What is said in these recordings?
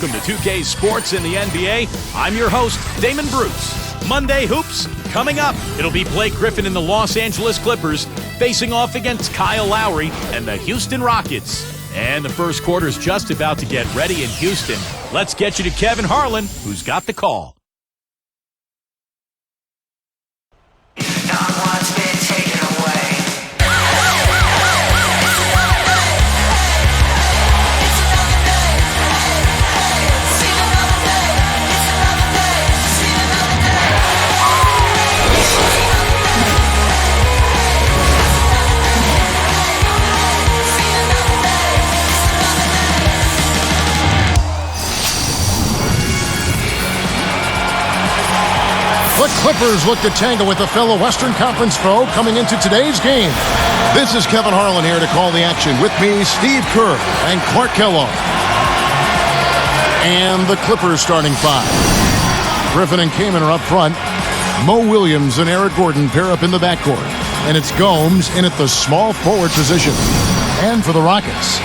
Welcome to 2K Sports in the NBA. I'm your host, Damon Bruce. Monday Hoops coming up. It'll be Blake Griffin and the Los Angeles Clippers facing off against Kyle Lowry and the Houston Rockets. And the first quarter's just about to get ready in Houston. Let's get you to Kevin Harlan, who's got the call. The Clippers look to tangle with a fellow Western Conference foe coming into today's game. This is Kevin Harlan here to call the action. With me, Steve Kerr and Clark Kellogg. And the Clippers starting five. Griffin and Kaman are up front. Mo Williams and Eric Gordon pair up in the backcourt. And it's Gomes in at the small forward position. And for the Rockets,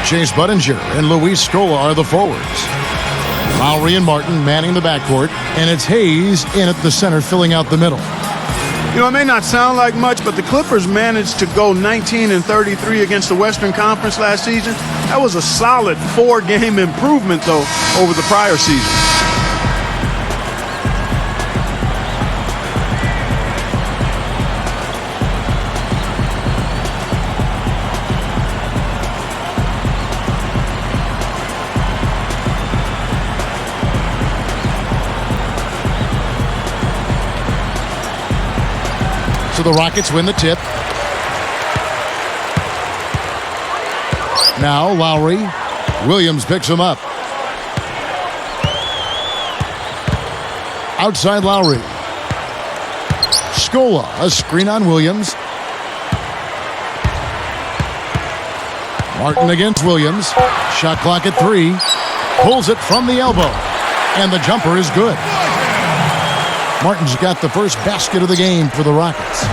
Chase Budinger and Luis Scola are the forwards. Lowry and Martin manning the backcourt, and it's Hayes in at the center filling out the middle. You know, it may not sound like much, but the Clippers managed to go 19-33 against the Western Conference last season. That was a solid 4-game improvement, though, over the prior season. So the Rockets win the tip. Now Lowry. Williams picks him up. Outside Lowry. Scola, a screen on Williams. Martin against Williams. Shot clock at 3. Pulls it from the elbow. And the jumper is good. Martin's got the first basket of the game for the Rockets.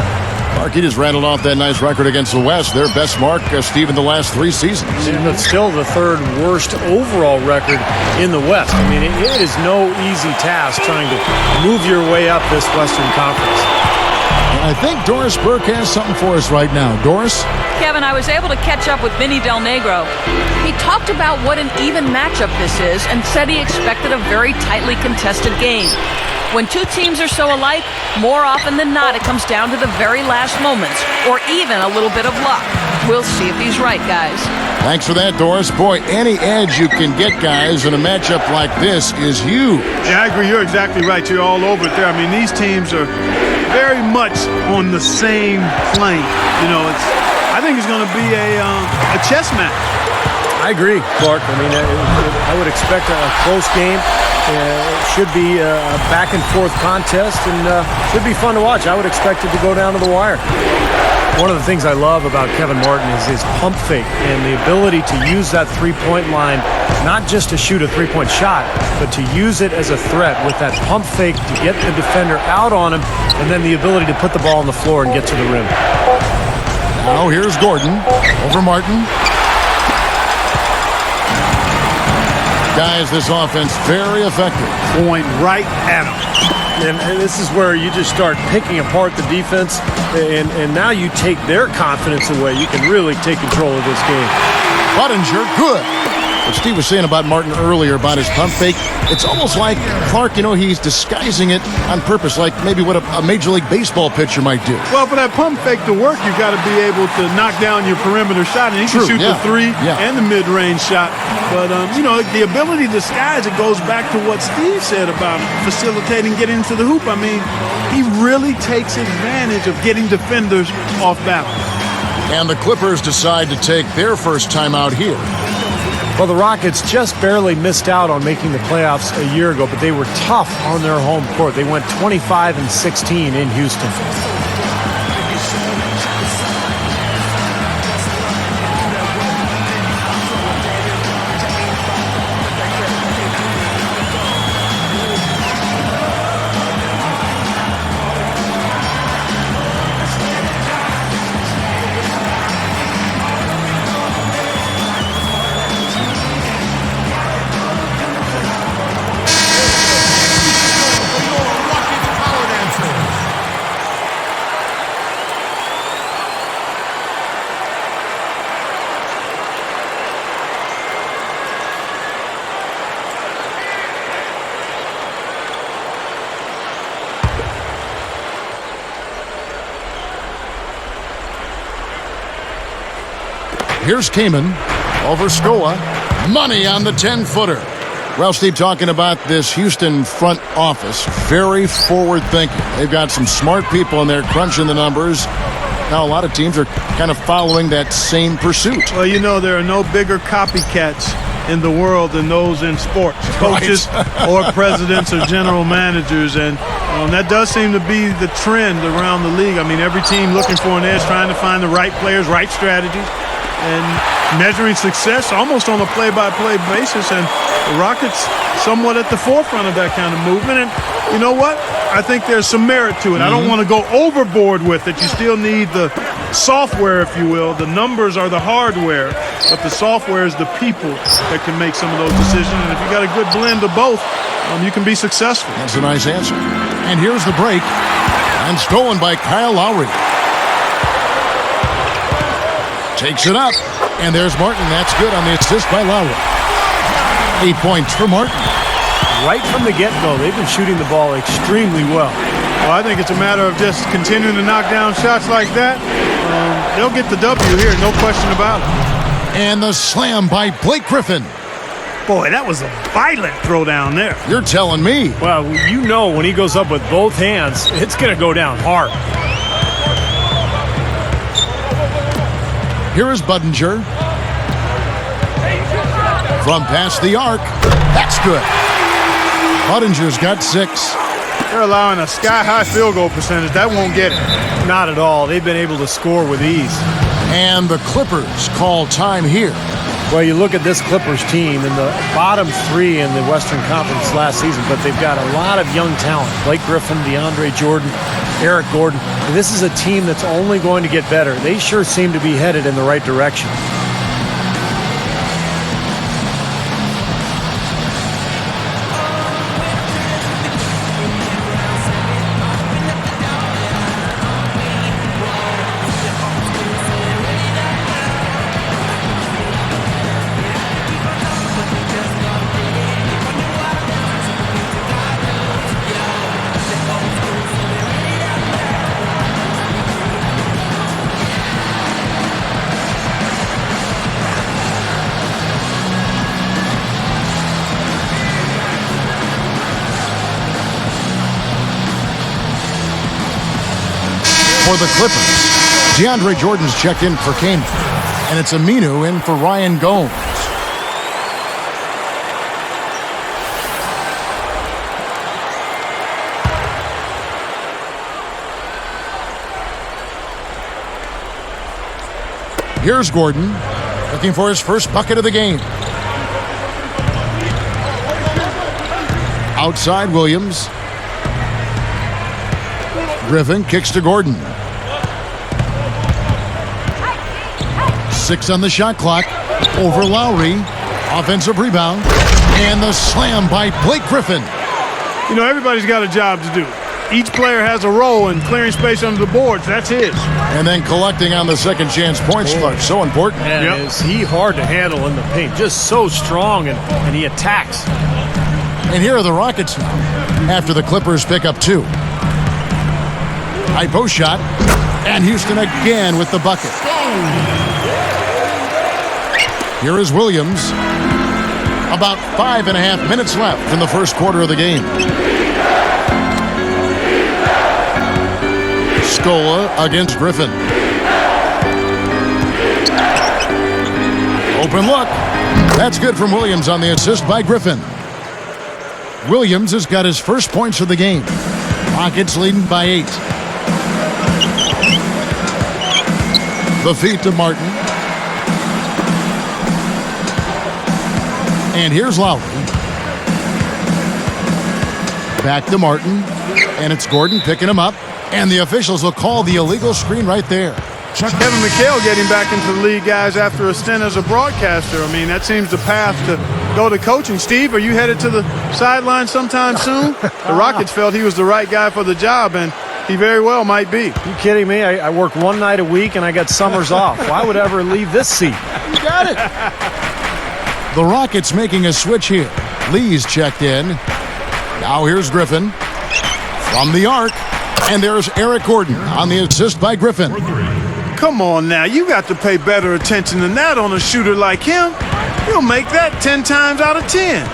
Mark, he just rattled off that nice record against the West. Their best mark, Steve, in the last 3 seasons. And it's still the third worst overall record in the West. I mean, it is no easy task trying to move your way up this Western Conference. I think Doris Burke has something for us right now. Doris? Kevin, I was able to catch up with Vinny Del Negro. He talked about what an even matchup this is and said he expected a very tightly contested game. When two teams are so alike, more often than not, it comes down to the very last moments, or even a little bit of luck. We'll see if he's right, guys. Thanks for that, Doris. Boy, any edge you can get, guys, in a matchup like this is huge. Yeah, I agree. You're exactly right. You're all over it there. I mean, these teams are very much on the same plane. You know, I think it's going to be a chess match. I agree, Clark. I mean, I would expect a close game. It should be a back-and-forth contest, and should be fun to watch. I would expect it to go down to the wire. One of the things I love about Kevin Martin is his pump fake and the ability to use that three-point line, not just to shoot a three-point shot, but to use it as a threat with that pump fake to get the defender out on him, and then the ability to put the ball on the floor and get to the rim. Now here's Gordon over Martin. Guys, this offense very effective. Point right at him. And this is where you just start picking apart the defense, and now you take their confidence away. You can really take control of this game. Budinger, good. What Steve was saying about Martin earlier about his pump fake, it's almost like Clark, you know, he's disguising it on purpose, like maybe what a Major League Baseball pitcher might do. Well, for that pump fake to work, you've got to be able to knock down your perimeter shot, and he can shoot the three and the mid-range shot. But, you know, the ability to disguise it goes back to what Steve said about facilitating getting into the hoop. I mean, he really takes advantage of getting defenders off balance. And the Clippers decide to take their first time out here. Well, the Rockets just barely missed out on making the playoffs a year ago, but they were tough on their home court. They went 25-16 in Houston. Here's Kamen over Scola. Money on the 10-footer. Well, Steve, talking about this Houston front office, very forward-thinking. They've got some smart people in there crunching the numbers. Now, a lot of teams are kind of following that same pursuit. Well, you know, there are no bigger copycats in the world than those in sports, coaches or presidents or general managers. And that does seem to be the trend around the league. I mean, every team looking for an edge, trying to find the right players, right strategies, and measuring success almost on a play-by-play basis. And the Rockets somewhat at the forefront of that kind of movement. And you know what? I think there's some merit to it. I don't want to go overboard with it. You still need the software, if you will. The numbers are the hardware, but the software is the people that can make some of those decisions. And if you got a good blend of both, you can be successful. That's a nice answer. And here's the break. And stolen by Kyle Lowry. Takes it up. And there's Martin. That's good on the assist by Lowry. 8 points for Martin. Right from the get-go, they've been shooting the ball extremely well. Well, I think it's a matter of just continuing to knock down shots like that. They'll get the W here, no question about it. And the slam by Blake Griffin. Boy, that was a violent throw down there. You're telling me. Well, you know when he goes up with both hands, it's going to go down hard. Here is Budinger. From past the arc. That's good. Budinger's got 6. They're allowing a sky-high field goal percentage. That won't get it. Not at all. They've been able to score with ease. And the Clippers call time here. Well, you look at this Clippers team in the bottom 3 in the Western Conference last season, but they've got a lot of young talent. Blake Griffin, DeAndre Jordan, Eric Gordon. And this is a team that's only going to get better. They sure seem to be headed in the right direction. For the Clippers, DeAndre Jordan's checked in for Kamen, and it's Aminu in for Ryan Gomes. Here's Gordon, looking for his first bucket of the game. Outside Williams. Griffin kicks to Gordon. 6 on the shot clock. Over Lowry. Offensive rebound. And the slam by Blake Griffin. You know, everybody's got a job to do. Each player has a role in clearing space under the boards. That's his. And then collecting on the second chance points clutch. So important. And is he hard to handle in the paint. Just so strong, and he attacks. And here are the Rockets now, after the Clippers pick up 2. High post shot. And Houston again with the bucket. Here is Williams. About 5.5 minutes left in the first quarter of the game. Scola against Griffin. Open look. That's good from Williams on the assist by Griffin. Williams has got his first points of the game. Rockets leading by 8. The feed to Martin. And here's Lowry. Back to Martin. And it's Gordon picking him up. And the officials will call the illegal screen right there. Kevin McHale getting back into the league, guys, after a stint as a broadcaster. I mean, that seems the path to go to coaching. Steve, are you headed to the sideline sometime soon? The Rockets felt he was the right guy for the job, and he very well might be. You kidding me? I work one night a week, and I got summers off. Why would I ever leave this seat? You got it. The Rockets making a switch here. Lee's checked in. Now here's Griffin from the arc. And there's Eric Gordon on the assist by Griffin. Come on now, you got to pay better attention than that on a shooter like him. He'll make that 10 times out of 10.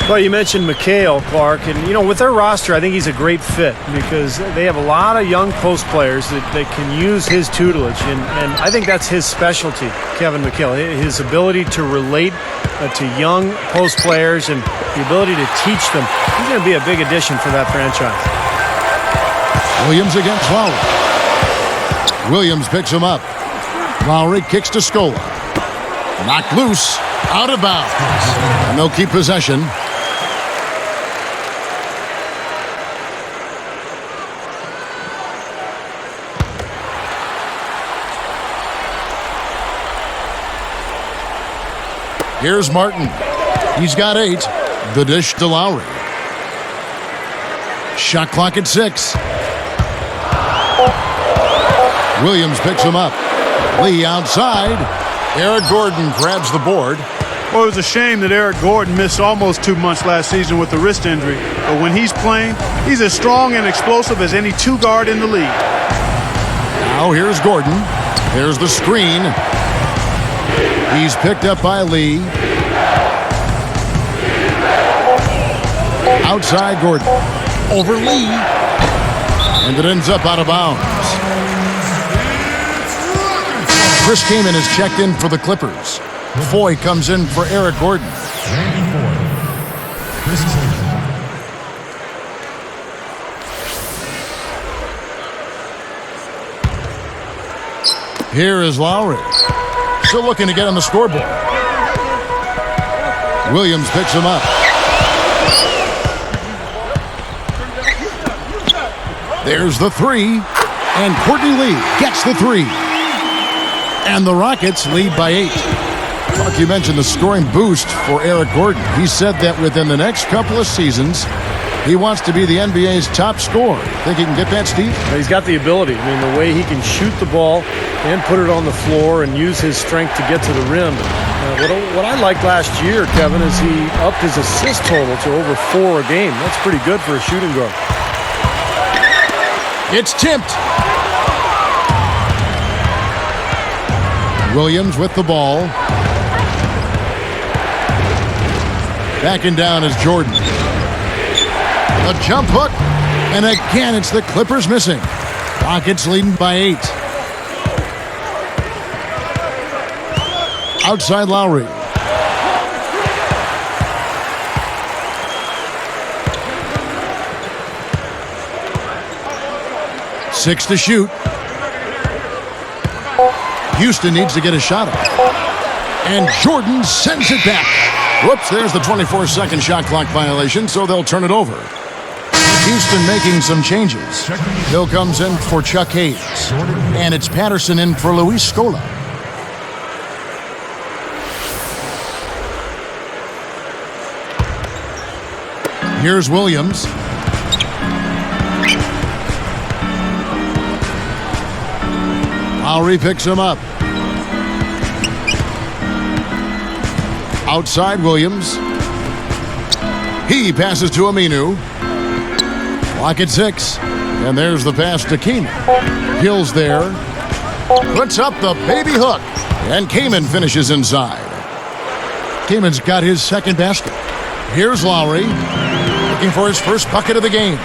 Well, you mentioned McHale, Clark, and, with their roster, I think he's a great fit because they have a lot of young post players that can use his tutelage, and I think that's his specialty, Kevin McHale, his ability to relate to young post players and the ability to teach them. He's going to be a big addition for that franchise. Williams against Lowry. Williams picks him up. Lowry kicks to Scola. Knocked loose. Out of bounds. And they'll keep possession. Here's Martin. He's got 8. The dish to Lowry. Shot clock at 6. Williams picks him up. Lee outside. Eric Gordon grabs the board. Well, it was a shame that Eric Gordon missed almost 2 months last season with the wrist injury. But when he's playing, he's as strong and explosive as any 2 guard in the league. Now here's Gordon. There's the screen. He's picked up by Lee. Outside Gordon. Over Lee. And it ends up out of bounds. Chris Kaman is checked in for the Clippers. Foy comes in for Eric Gordon. Here is Lowry. Still looking to get on the scoreboard. Williams picks him up. There's the 3. And Courtney Lee gets the 3. And the Rockets lead by 8. Clark, you mentioned the scoring boost for Eric Gordon. He said that within the next couple of seasons, he wants to be the NBA's top scorer. Think he can get that, Steve? He's got the ability. I mean, the way he can shoot the ball and put it on the floor and use his strength to get to the rim. What I liked last year, Kevin, is he upped his assist total to over 4 a game. That's pretty good for a shooting guard. It's tipped. Williams with the ball. Backing down is Jordan. A jump hook. And again, it's the Clippers missing. Rockets leading by 8. Outside Lowry. Six to shoot. Houston needs to get a shot up. And Jordan sends it back. Whoops, there's the 24-second shot clock violation, so they'll turn it over. Houston making some changes. Hill comes in for Chuck Hayes. And it's Patterson in for Luis Scola. Here's Williams. Lowry picks him up. Outside Williams. He passes to Aminu. Clock at 6. And there's the pass to Kaman. Hill's there. Puts up the baby hook. And Kaman finishes inside. Kaman's got his second basket. Here's Lowry. Looking for his first bucket of the game.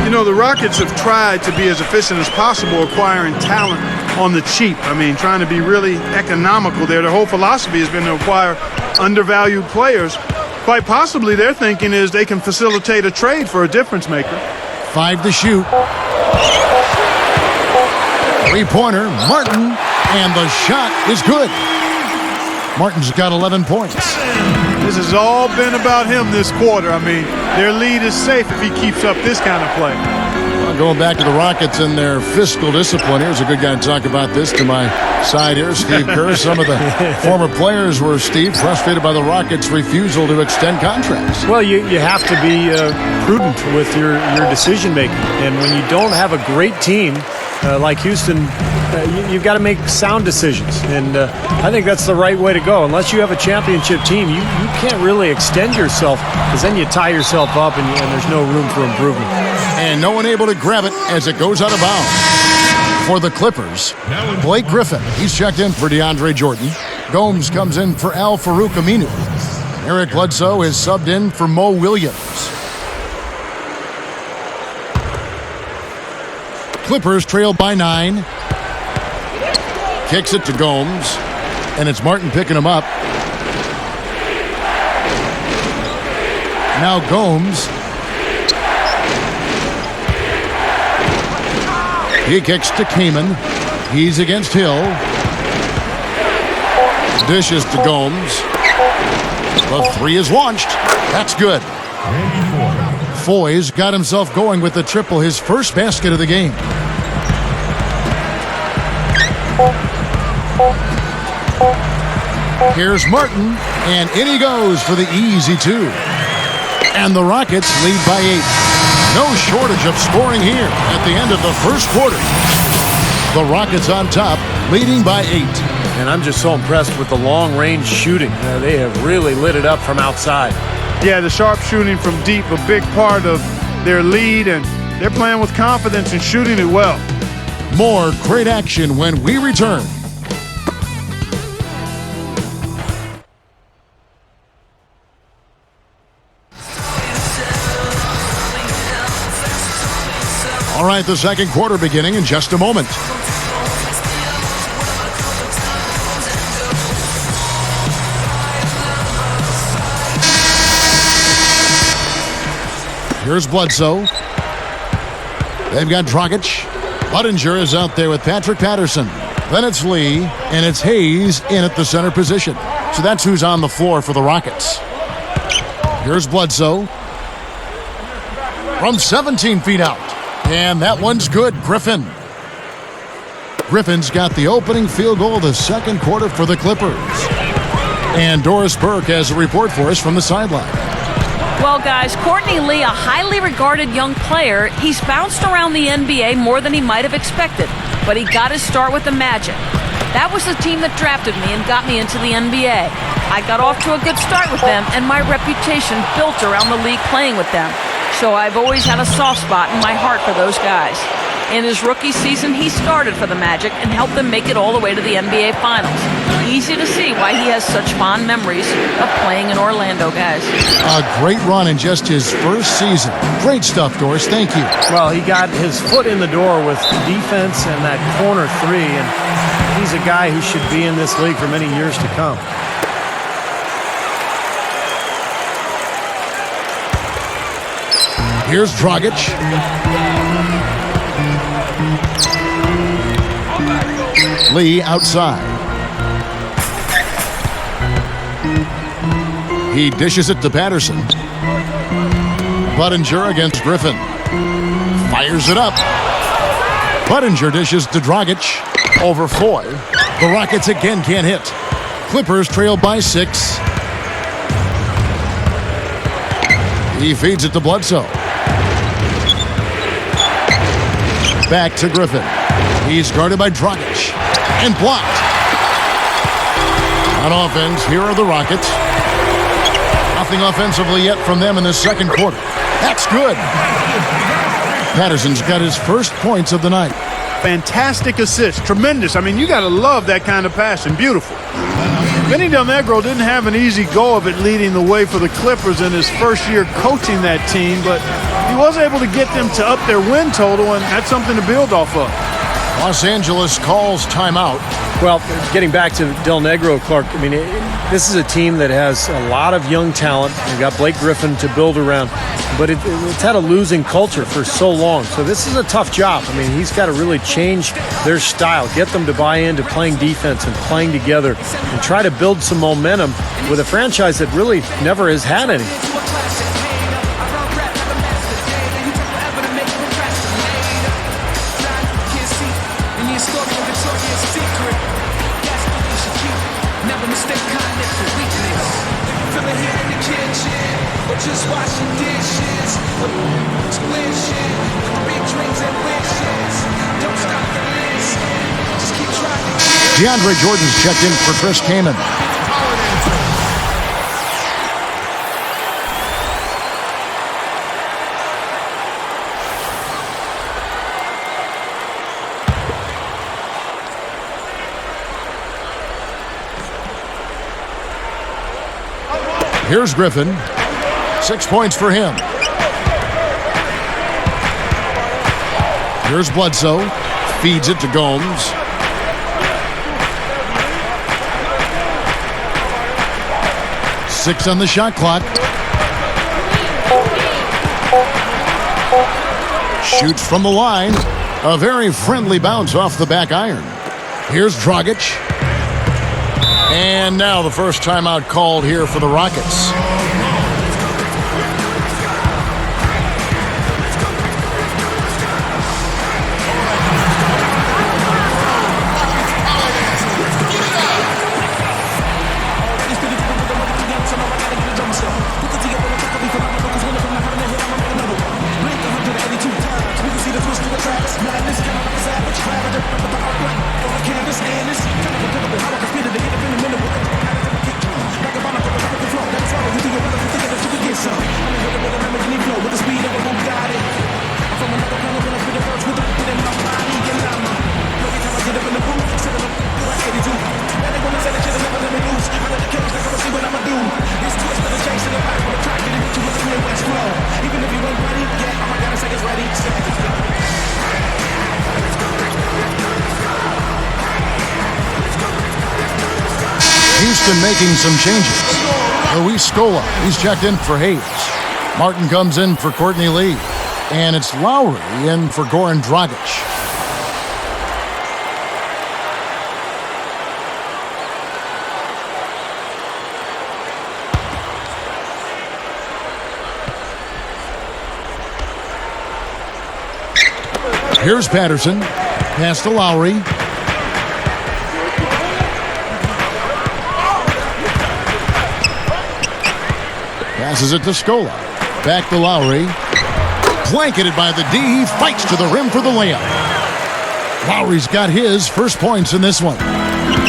You know, the Rockets have tried to be as efficient as possible acquiring talent on the cheap. I mean, trying to be really economical there. Their whole philosophy has been to acquire undervalued players. Quite possibly their thinking is they can facilitate a trade for a difference maker. 5 to shoot. 3-pointer, Martin, and the shot is good. Martin's got 11 points. This has all been about him this quarter. I mean, their lead is safe if he keeps up this kind of play. Well, going back to the Rockets and their fiscal discipline, here's a good guy to talk about this to my side here, Steve Kerr. Some of the former players were, Steve, frustrated by the Rockets' refusal to extend contracts. Well, you have to be prudent with your decision-making. And when you don't have a great team like Houston, you've got to make sound decisions. And I think that's the right way to go. Unless you have a championship team, you can't really extend yourself because then you tie yourself up and there's no room for improvement. And no one able to grab it as it goes out of bounds. For the Clippers, Blake Griffin. He's checked in for DeAndre Jordan. Gomes comes in for Al Farouk Aminu. Eric Bledsoe is subbed in for Mo Williams. Clippers trail by 9. Kicks it to Gomes. And it's Martin picking him up. Now Gomes. He kicks to Kaman. He's against Hill. Dishes to Gomes. The three is launched. That's good. Foy's got himself going with the triple, his first basket of the game. Here's Martin, and in he goes for the easy 2. And the Rockets lead by 8. No shortage of scoring here at the end of the first quarter. The Rockets on top, leading by 8. And I'm just so impressed with the long-range shooting. They have really lit it up from outside. Yeah, the sharp shooting from deep, a big part of their lead, and they're playing with confidence and shooting it well. More great action when we return. All right, the second quarter beginning in just a moment. Here's Bledsoe. They've got Dragic. Budinger is out there with Patrick Patterson. Then it's Lee, and it's Hayes in at the center position. So that's who's on the floor for the Rockets. Here's Bledsoe. From 17 feet out. And that one's good, Griffin. Griffin's got the opening field goal of the second quarter for the Clippers. And Doris Burke has a report for us from the sideline. Well, guys, Courtney Lee, a highly regarded young player, he's bounced around the NBA more than he might have expected, but he got his start with the Magic. That was the team that drafted me and got me into the NBA. I got off to a good start with them, and my reputation built around the league playing with them. So I've always had a soft spot in my heart for those guys. In his rookie season, he started for the Magic and helped them make it all the way to the NBA Finals. Easy to see why he has such fond memories of playing in Orlando, guys. A great run in just his first season. Great stuff, Doris. Thank you. Well, he got his foot in the door with defense and that corner 3, and he's a guy who should be in this league for many years to come. Here's Dragic. Lee outside. He dishes it to Patterson. Budinger against Griffin. Fires it up. Budinger dishes to Dragic. Over Foy. The Rockets again can't hit. Clippers trail by 6. He feeds it to Bledsoe. Back to Griffin. He's guarded by Dragic. And blocked. On offense, here are the Rockets. Nothing offensively yet from them in the second quarter. That's good. Patterson's got his first points of the night. Fantastic assist. Tremendous. I mean, you got to love that kind of passing. Beautiful. Vinny Del Negro didn't have an easy go of it leading the way for the Clippers in his first year coaching that team, but he was able to get them to up their win total, and that's something to build off of. Los Angeles calls timeout. Well, getting back to Del Negro, Clark, I mean, this is a team that has a lot of young talent. They've got Blake Griffin to build around, but it's had a losing culture for so long. So this is a tough job. I mean, he's got to really change their style, get them to buy into playing defense and playing together, and try to build some momentum with a franchise that really never has had any. DeAndre Jordan's checked in for Chris Kaman. Here's Griffin. 6 points for him. Here's Bledsoe. Feeds it to Gomes. Six on the shot clock. Shoots from the line. A very friendly bounce off the back iron. Here's Dragic. And now the first timeout called here for the Rockets. Houston making some changes. Luis Scola, he's checked in for Hayes. Martin comes in for Courtney Lee. And it's Lowry in for Goran Dragic. Here's Patterson. Pass to Lowry. Passes it to Scola. Back to Lowry. Blanketed by the D. He fights to the rim for the layup. Lowry's got his first points in this one.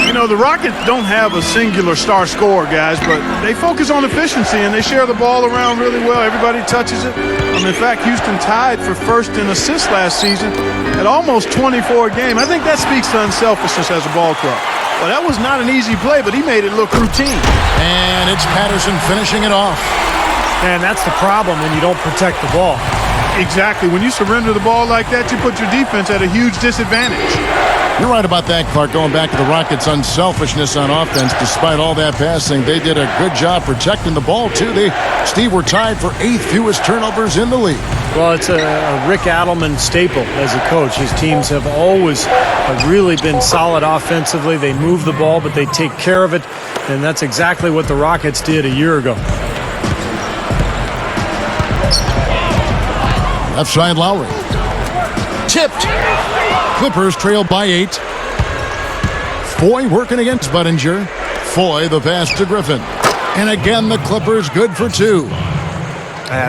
You know, the Rockets don't have a singular star scorer, guys, but they focus on efficiency and they share the ball around really well. Everybody touches it. In fact, Houston tied for first in assists last season at almost 24 a game. I think that speaks to unselfishness as a ball club. Well, that was not an easy play, but he made it look routine. And it's Patterson finishing it off. And that's the problem when you don't protect the ball. Exactly. When you surrender the ball like that, you put your defense at a huge disadvantage. You're right about that, Clark. Going back to the Rockets' unselfishness on offense, despite all that passing, they did a good job protecting the ball, too. Steve, were tied for 8th fewest turnovers in the league. Well, it's a Rick Adelman staple as a coach. His teams have always really been solid offensively. They move the ball, but they take care of it, and that's exactly what the Rockets did a year ago. Left side, Lowry. Tipped. Clippers trail by 8. Foy working against Budinger. Foy the pass to Griffin. And again, the Clippers good for 2.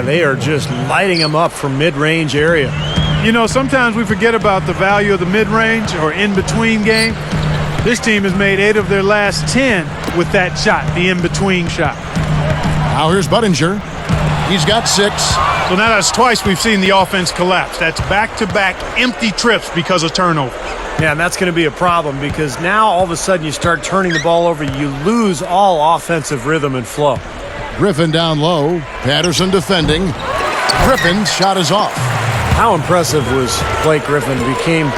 They are just lighting them up from mid-range area. You know, sometimes we forget about the value of the mid-range or in-between game. This team has made 8 of their last 10 with that shot, the in-between shot. Now here's Budinger. He's got 6. So now that's twice we've seen the offense collapse. That's back-to-back empty trips because of turnover. Yeah, and that's going to be a problem because now all of a sudden you start turning the ball over. You lose all offensive rhythm and flow. Griffin down low. Patterson defending. Griffin's shot is off. How impressive was Blake Griffin? Became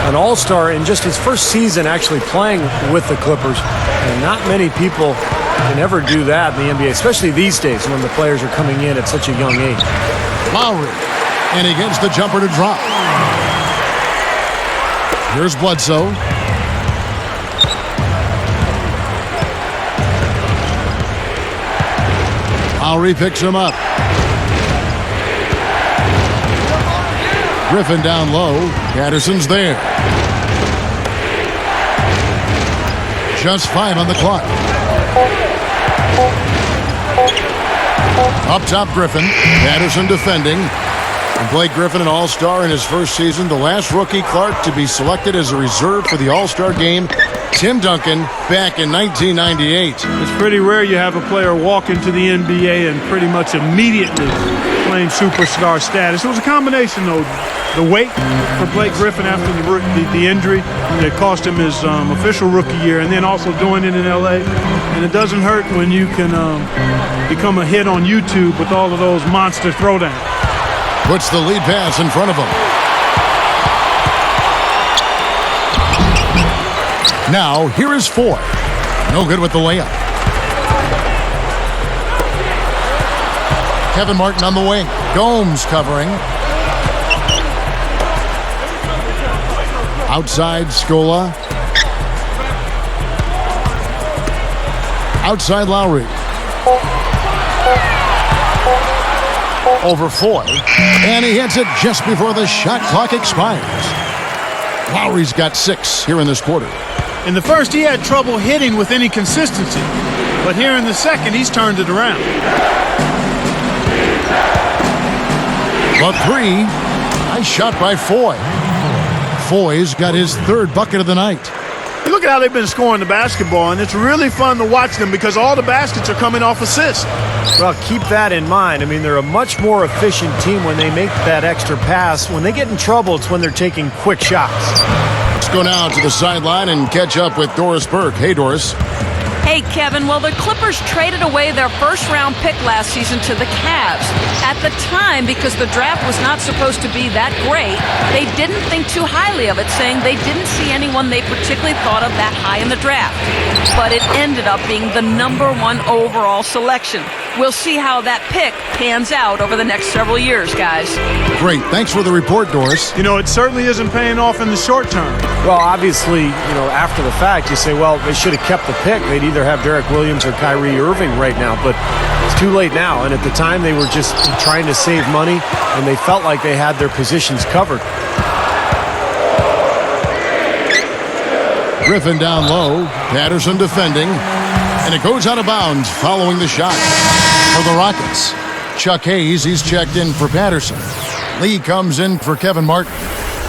an all-star in just his first season actually playing with the Clippers. And not many people can ever do that in the NBA, especially these days when the players are coming in at such a young age. Lowry, and he gets the jumper to drop. Here's Bledsoe. Lowry picks him up. Griffin down low. Patterson's there. Just 5 on the clock. Up top, Griffin. Patterson defending. And Blake Griffin, an all-star in his first season. The last rookie, Clark, to be selected as a reserve for the All-Star game Tim Duncan back in 1998. It's pretty rare you have a player walk into the NBA and pretty much immediately claim superstar status. It was a combination, though. The weight for Blake Griffin after the injury that cost him his official rookie year, and then also doing it in L.A. And it doesn't hurt when you can become a hit on YouTube with all of those monster throwdowns. Puts the lead pass in front of him. Now, here is Foy. No good with the layup. Kevin Martin on the wing. Gomes covering. Outside, Scola. Outside, Lowry. Over Foy. And he hits it just before the shot clock expires. Lowry's got 6 here in this quarter. In the first, he had trouble hitting with any consistency. But here in the second, he's turned it around. The 3. Nice shot by Foy. Foy's got his 3rd bucket of the night. You look at how they've been scoring the basketball, and it's really fun to watch them because all the baskets are coming off assists. Well, keep that in mind. I mean, they're a much more efficient team when they make that extra pass. When they get in trouble, it's when they're taking quick shots. Let's go now to the sideline and catch up with Doris Burke. Hey, Doris. Hey, Kevin. Well, the Clippers traded away their first-round pick last season to the Cavs. At the time, because the draft was not supposed to be that great, they didn't think too highly of it, saying they didn't see anyone they particularly thought of that high in the draft. But it ended up being the #1 overall selection. We'll see how that pick pans out over the next several years, guys. Great. Thanks for the report, Doris. You know, it certainly isn't paying off in the short term. Well, obviously, after the fact, you say, well, they should have kept the pick. They'd either have Derek Williams or Kyrie Irving right now, but it's too late now. And at the time, they were just trying to save money, and they felt like they had their positions covered. Griffin down low. Patterson defending. And it goes out of bounds following the shot for the Rockets. Chuck Hayes, he's checked in for Patterson. Lee comes in for Kevin Martin.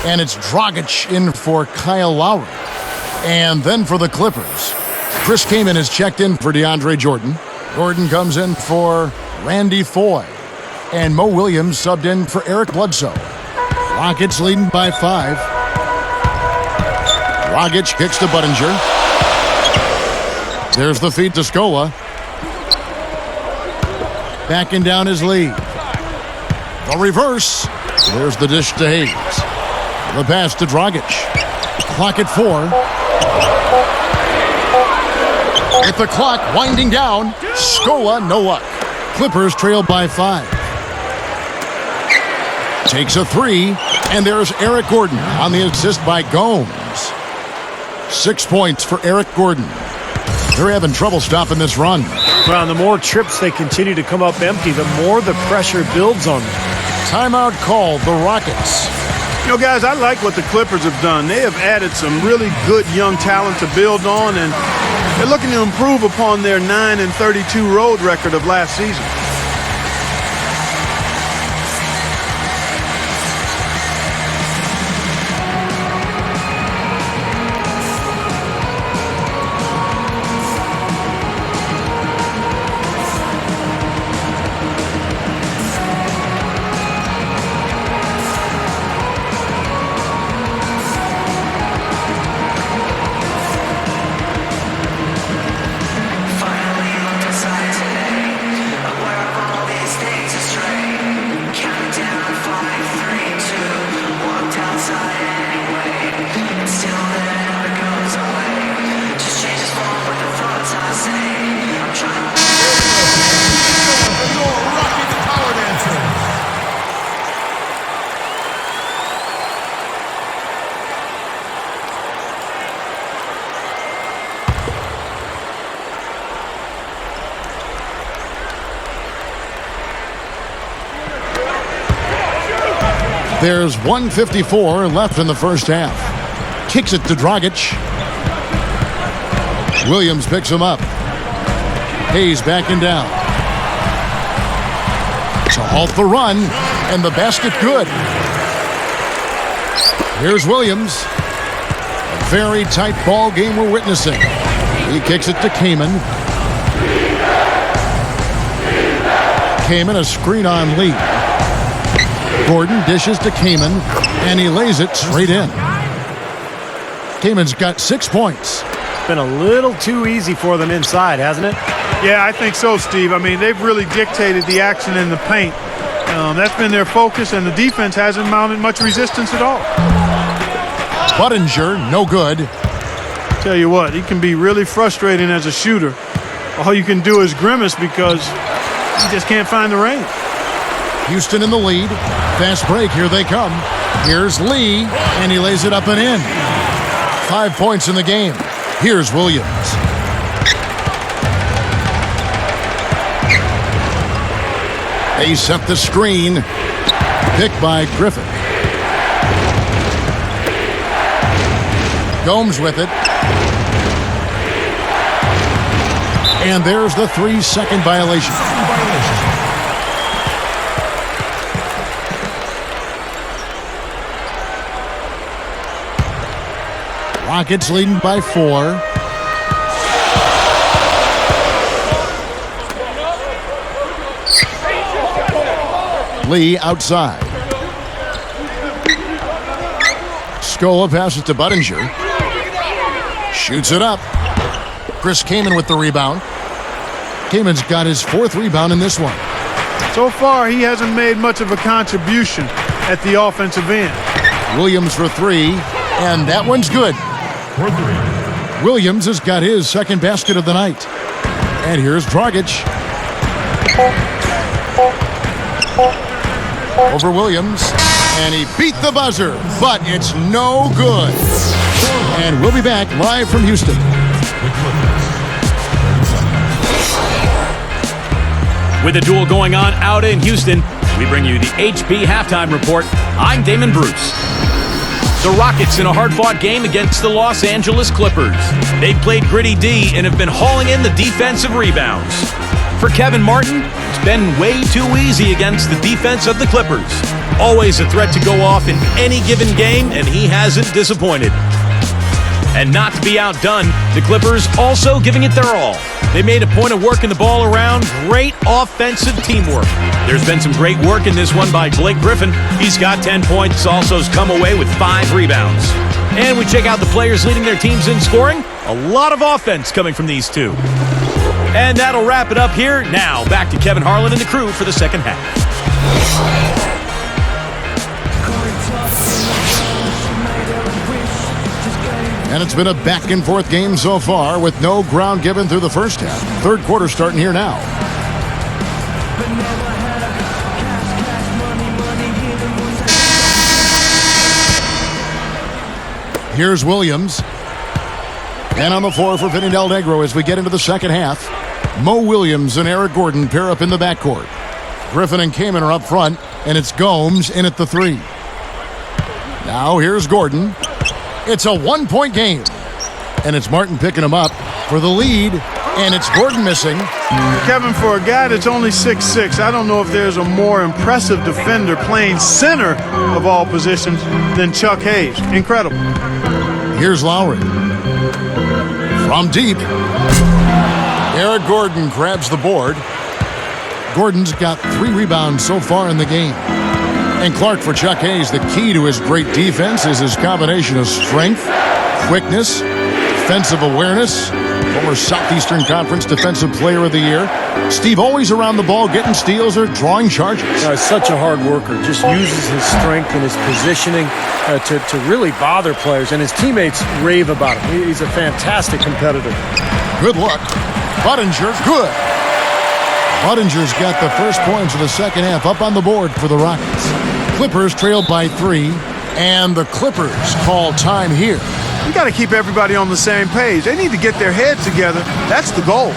And it's Dragic in for Kyle Lowry. And then for the Clippers, Chris Kaman is checked in for DeAndre Jordan. Jordan comes in for Randy Foy. And Mo Williams subbed in for Eric Bledsoe. Rockets leading by 5. Dragic kicks to Budinger. There's the feed to Scola. Backing down his lead. The reverse. There's the dish to Hayes. The pass to Dragic. Clock at 4. With the clock winding down, Scola, no luck. Clippers trail by 5. Takes a 3, and there's Eric Gordon on the assist by Gomes. 6 points for Eric Gordon. They're having trouble stopping this run. Well, the more trips they continue to come up empty, the more the pressure builds on them. Timeout called, the Rockets. You know, guys, I like what the Clippers have done. They have added some really good young talent to build on, and they're looking to improve upon their 9-32 road record of last season. There's 1:54 left in the first half. Kicks it to Dragic. Williams picks him up. Hayes backing down. To halt the run, and the basket good. Here's Williams. Very tight ball game we're witnessing. He kicks it to Kaman. Kaman, a screen on Lee. Gordon dishes to Kaman, and he lays it straight in. Kaman's got 6 points. Been a little too easy for them inside, hasn't it? Yeah, I think so, Steve. I mean, they've really dictated the action in the paint. That's been their focus, and the defense hasn't mounted much resistance at all. Budinger, no good. Tell you what, he can be really frustrating as a shooter. All you can do is grimace because he just can't find the range. Houston in the lead. Fast break, here they come. Here's Lee, and he lays it up and in. 5 points in the game. Here's Williams. They set the screen. Picked by Griffin. Gomes with it. And there's the 3-second violation. Rockets leading by 4. Lee outside. Scola passes to Budinger. Shoots it up. Chris Kaman with the rebound. Kaman's got his 4th rebound in this one. So far, he hasn't made much of a contribution at the offensive end. Williams for 3, and that one's good. Williams has got his 2nd basket of the night. And here's Dragic. Over Williams, and he beat the buzzer, but it's no good. And we'll be back live from Houston. With a duel going on out in Houston, we bring you the HP Halftime Report. I'm Damon Bruce. The Rockets in a hard-fought game against the Los Angeles Clippers. They've played gritty D and have been hauling in the defensive rebounds. For Kevin Martin, it's been way too easy against the defense of the Clippers. Always a threat to go off in any given game, and he hasn't disappointed. And not to be outdone, the Clippers also giving it their all. They made a point of working the ball around. Great offensive teamwork. There's been some great work in this one by Blake Griffin. He's got 10 points, also has come away with 5 rebounds. And we check out the players leading their teams in scoring. A lot of offense coming from these two. And that'll wrap it up here. Now, back to Kevin Harlan and the crew for the second half. And it's been a back-and-forth game so far with no ground given through the first half. Third quarter starting here now. Here's Williams. And on the floor for Vinny Del Negro as we get into the second half. Mo Williams and Eric Gordon pair up in the backcourt. Griffin and Kaman are up front, and it's Gomes in at the 3. Now here's Gordon. It's a 1-point game. And it's Martin picking him up for the lead, and it's Gordon missing. Kevin, for a guy that's only 6'6", I don't know if there's a more impressive defender playing center of all positions than Chuck Hayes. Incredible. Here's Lowry. From deep. Eric Gordon grabs the board. Gordon's got 3 rebounds so far in the game. And Clark for Chuck Hayes. The key to his great defense is his combination of strength, quickness, defensive awareness. Former Southeastern Conference Defensive Player of the Year. Steve always around the ball, getting steals or drawing charges. He's such a hard worker. Just uses his strength and his positioning to really bother players. And his teammates rave about him. He's a fantastic competitor. Good luck. Budinger, good. Budinger's got the first points of the second half up on the board for the Rockets. Clippers trailed by 3, and the Clippers call time here. You got to keep everybody on the same page. They need to get their heads together. That's the goal.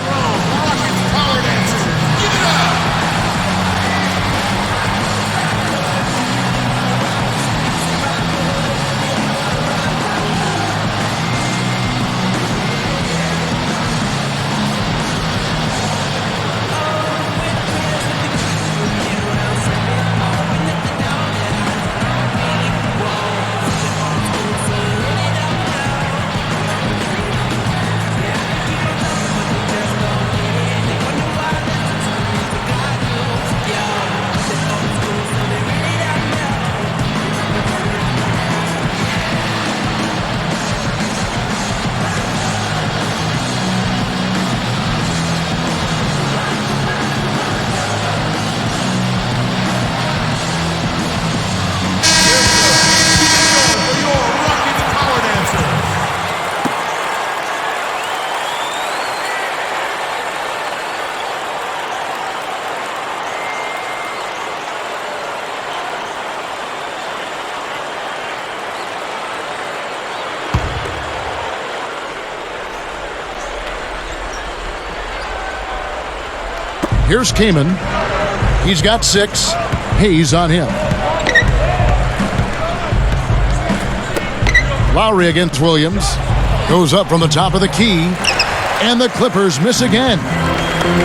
Here's Kaman. He's got 6. Hayes on him. Lowry against Williams. Goes up from the top of the key. And the Clippers miss again.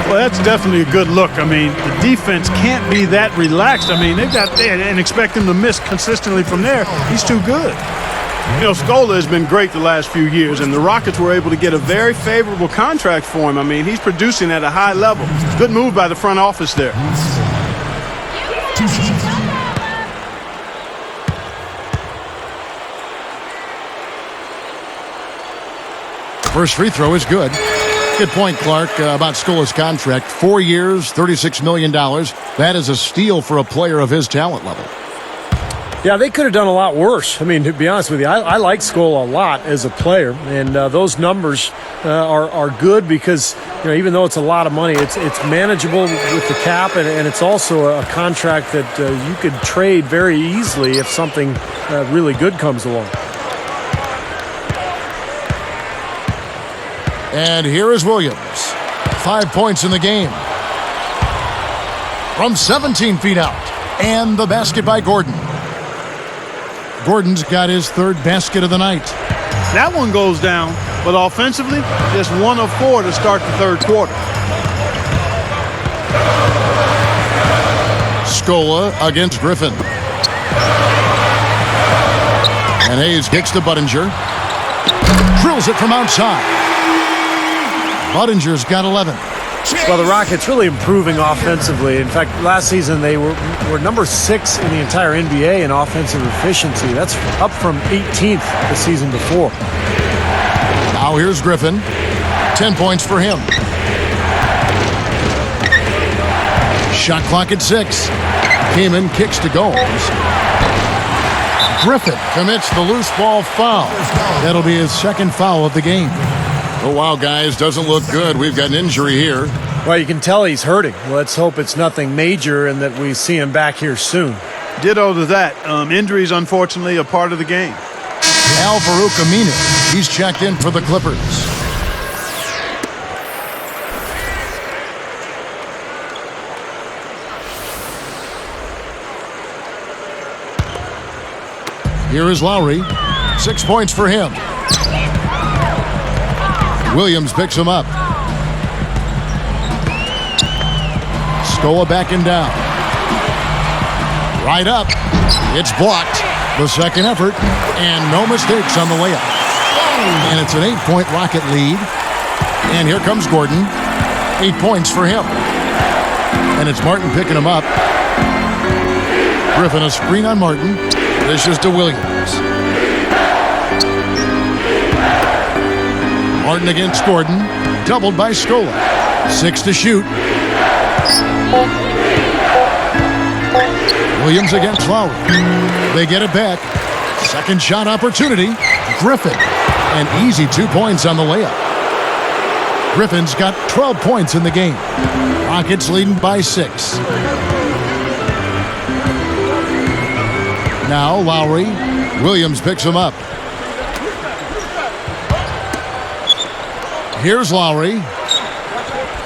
Well, that's definitely a good look. I mean, the defense can't be that relaxed. I mean, they've got there and expect him to miss consistently from there. He's too good. You know, Scola has been great the last few years, and the Rockets were able to get a very favorable contract for him. I mean, he's producing at a high level. Good move by the front office there. First free throw is good. Good point, Clark, about Scola's contract. 4 years, $36 million. That is a steal for a player of his talent level. Yeah, they could have done a lot worse. I mean, to be honest with you, I like Scola a lot as a player, and those numbers are good because, you know, even though it's a lot of money, it's manageable with the cap, and it's also a contract that you could trade very easily if something really good comes along. And here is Williams. 5 points in the game. From 17 feet out. And the basket by Gordon. Gordon's got his 3rd basket of the night. That one goes down, but offensively, just 1 of 4 to start the 3rd quarter. Scola against Griffin. And Hayes kicks to Budinger. Drills it from outside. Budinger's got 11. Well, the Rockets really improving offensively. In fact, last season they were number 6 in the entire NBA in offensive efficiency. That's up from 18th the season before. Now here's Griffin. 10 points for him. Shot clock at 6. Kaman kicks to Gomes. Griffin commits the loose ball foul. That'll be his 2nd foul of the game. Oh, wow, guys, doesn't look good. We've got an injury here. Well, you can tell he's hurting. Let's hope it's nothing major and that we see him back here soon. Ditto to that. Injuries, unfortunately, a part of the game. Al-Farouq Aminu, he's checked in for the Clippers. Here is Lowry. 6 points for him. Williams picks him up. Scola backing down. Right up. It's blocked. The 2nd effort. And no mistakes on the layup. And it's an 8-point Rocket lead. And here comes Gordon. 8 points for him. And it's Martin picking him up. Griffin a screen on Martin. This is to Williams. Martin against Gordon. Doubled by Scola. 6 to shoot. Williams against Lowry. They get it back. 2nd shot opportunity. Griffin. An easy 2 points on the layup. Griffin's got 12 points in the game. Rockets leading by 6. Now Lowry. Williams picks him up. Here's Lowry.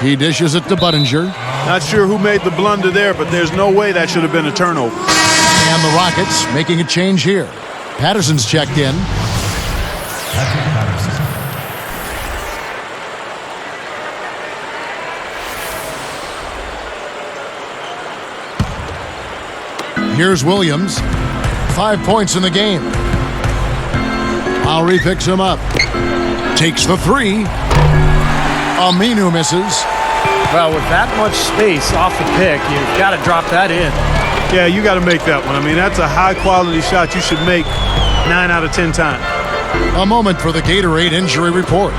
He dishes it to Budinger. Not sure who made the blunder there, but there's no way that should have been a turnover. And the Rockets making a change here. Patterson's checked in. Here's Williams. 5 points in the game. Lowry picks him up. Takes the 3. Aminu misses. Well, with that much space off the pick, you've got to drop that in. Yeah, you got to make that one. I mean, that's a high-quality shot you should make 9 out of 10 times. A moment for the Gatorade injury report.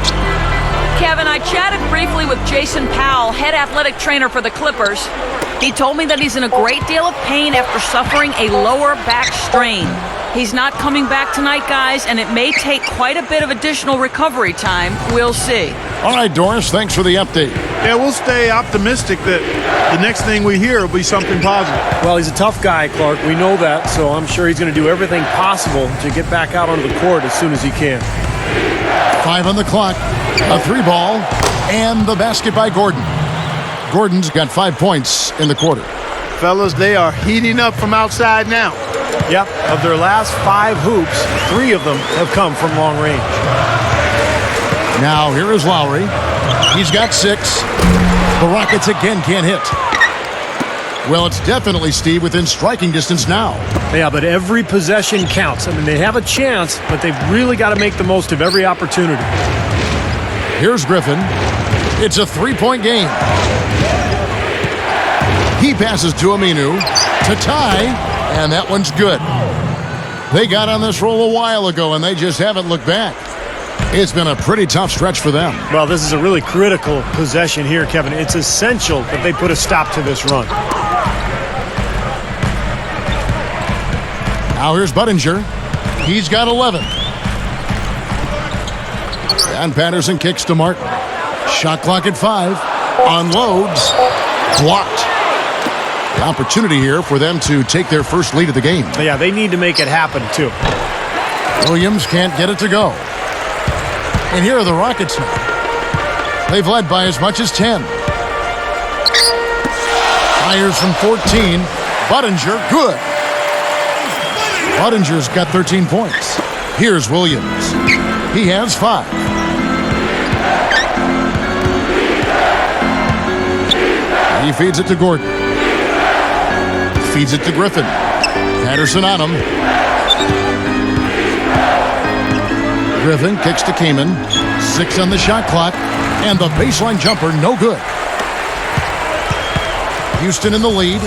Kevin, I chatted briefly with Jason Powell, head athletic trainer for the Clippers. He told me that he's in a great deal of pain after suffering a lower back strain. He's not coming back tonight, guys, and it may take quite a bit of additional recovery time. We'll see. All right, Doris, thanks for the update. Yeah, we'll stay optimistic that the next thing we hear will be something positive. Well, he's a tough guy, Clark. We know that, so I'm sure he's going to do everything possible to get back out onto the court as soon as he can. 5 on the clock, a 3 ball, and the basket by Gordon. Gordon's got 5 points in the quarter. Fellas, they are heating up from outside now. Yep, of their last 5 hoops, 3 of them have come from long range. Now here is Lowry. He's got 6. The Rockets again can't hit. Well, it's definitely, Steve, within striking distance now. Yeah, but every possession counts. I mean, they have a chance, but they've really got to make the most of every opportunity. Here's Griffin. It's a 3-point game. He passes to Aminu to tie, and that one's good. They got on this roll a while ago, and they just haven't looked back. It's been a pretty tough stretch for them. Well, this is a really critical possession here, Kevin. It's essential that they put a stop to this run. Now here's Budinger. He's got 11. And Patterson kicks to Martin. Shot clock at 5. Unloads. Blocked. The opportunity here for them to take their first lead of the game. Yeah, they need to make it happen, too. Williams can't get it to go. And here are the Rockets now. They've led by as much as 10. Fires from 14. Budinger, good. Budinger's got 13 points. Here's Williams. He has 5. He feeds it to Gordon. Feeds it to Griffin. Patterson on him. Griffin kicks to Kaman. 6 on the shot clock. And the baseline jumper, no good. Houston in the lead.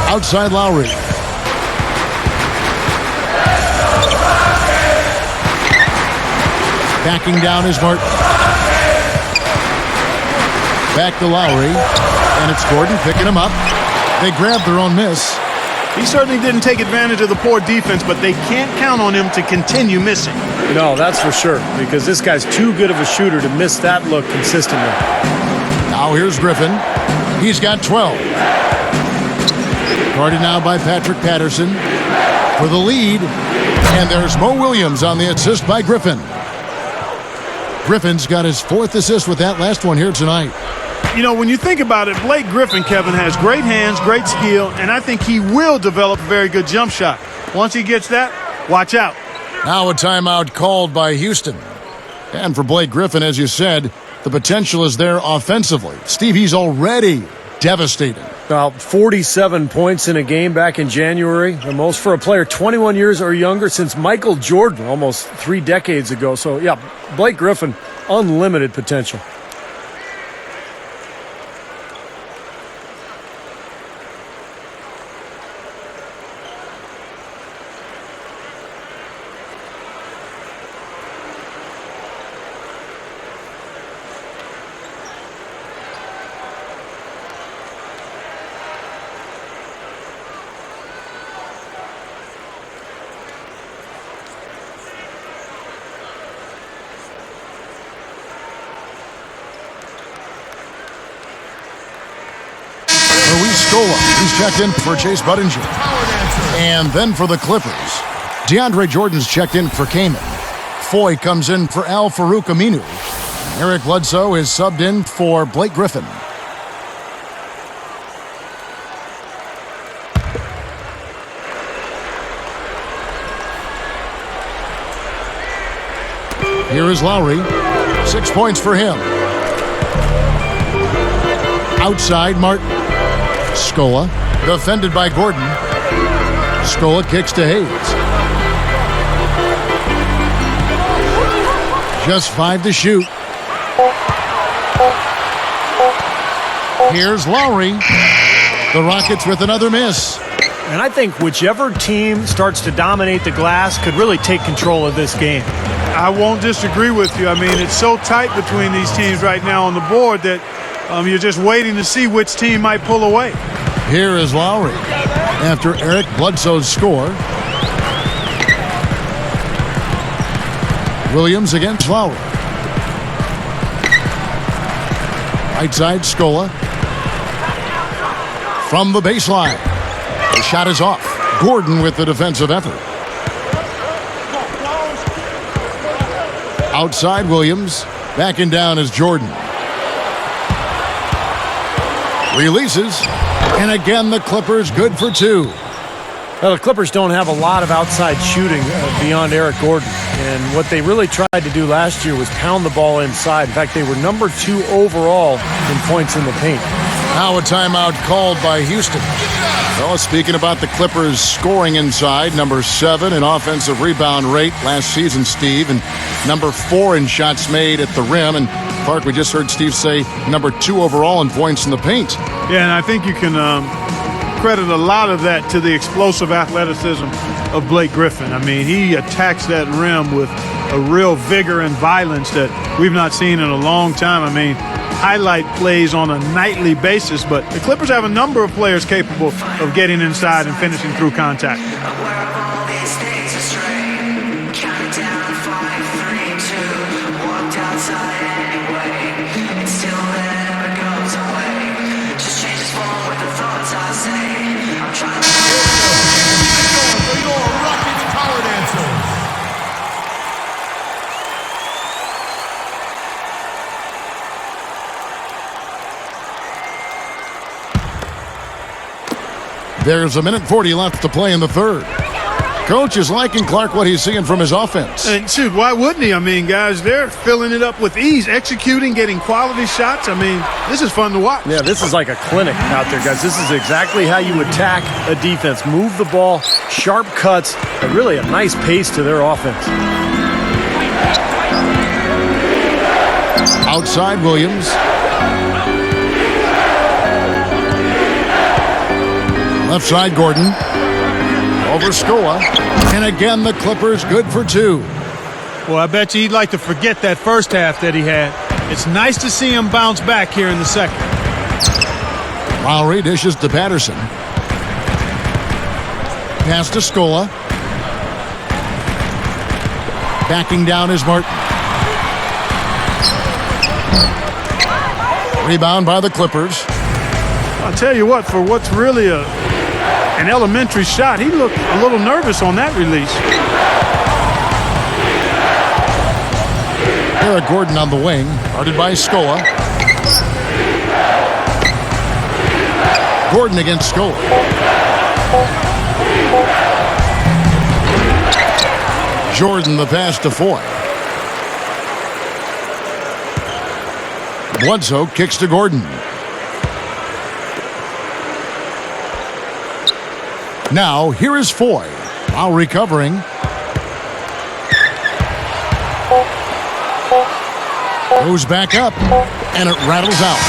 Outside Lowry. Backing down is Martin. Back to Lowry. And it's Gordon picking him up. They grab their own miss. He certainly didn't take advantage of the poor defense, but they can't count on him to continue missing. No, that's for sure, because this guy's too good of a shooter to miss that look consistently. Now here's Griffin. He's got 12. Guarded now by Patrick Patterson for the lead. And there's Mo Williams on the assist by Griffin. Griffin's got his 4th assist with that last one here tonight. You know, when you think about it, Blake Griffin, Kevin, has great hands, great skill, and I think he will develop a very good jump shot. Once he gets that, watch out. Now a timeout called by Houston. And for Blake Griffin, as you said, the potential is there offensively. Steve, he's already devastating. About 47 points in a game back in January, the most for a player 21 years or younger since Michael Jordan almost 3 decades ago. So, yeah, Blake Griffin, unlimited potential. He's checked in for Chase Budinger. And then for the Clippers, DeAndre Jordan's checked in for Kaman. Foy comes in for Al Farouk Aminu. Eric Bledsoe is subbed in for Blake Griffin. Here is Lowry. 6 points for him. Outside, Martin. Scola, defended by Gordon. Scola kicks to Hayes. Just 5 to shoot. Here's Lowry. The Rockets with another miss. And I think whichever team starts to dominate the glass could really take control of this game. I won't disagree with you. I mean, it's so tight between these teams right now on the board that you're just waiting to see which team might pull away. Here is Lowry after Eric Bledsoe's score. Williams against Lowry. Right side, Scola. From the baseline. The shot is off. Gordon with the defensive effort. Outside, Williams. Backing down is Jordan. Releases. And again, the Clippers good for 2. Well, the Clippers don't have a lot of outside shooting beyond Eric Gordon. And what they really tried to do last year was pound the ball inside. In fact, they were number 2 overall in points in the paint. Now a timeout called by Houston. Well, speaking about the Clippers scoring inside, number 7 in offensive rebound rate last season, Steve, and number 4 in shots made at the rim. And Clark, we just heard Steve say number 2 overall in points in the paint. Yeah, and I think you can credit a lot of that to the explosive athleticism of Blake Griffin. I mean, he attacks that rim with a real vigor and violence that we've not seen in a long time. I mean, highlight plays on a nightly basis, but the Clippers have a number of players capable of getting inside and finishing through contact. There's 1:40 left to play in the third. Coach is liking Clark what he's seeing from his offense. And shoot, why wouldn't he? I mean, guys, they're filling it up with ease, executing, getting quality shots. I mean, this is fun to watch. Yeah, this is like a clinic out there, guys. This is exactly how you attack a defense. Move the ball, sharp cuts, and really a nice pace to their offense. Outside Williams. Left side Gordon. Over Scola. And again, the Clippers good for 2. Well, I bet you he'd like to forget that first half that he had. It's nice to see him bounce back here in the second. Lowry dishes to Patterson. Pass to Scola. Backing down is Martin. Rebound by the Clippers. I'll tell you what, for what's really an elementary shot, he looked a little nervous on that release. Eric Gordon on the wing, guarded by Scola. Gordon against Scola. Jordan the pass to Foy. Bledsoe kicks to Gordon. Now, here is Foy. While recovering. Goes back up, and it rattles out.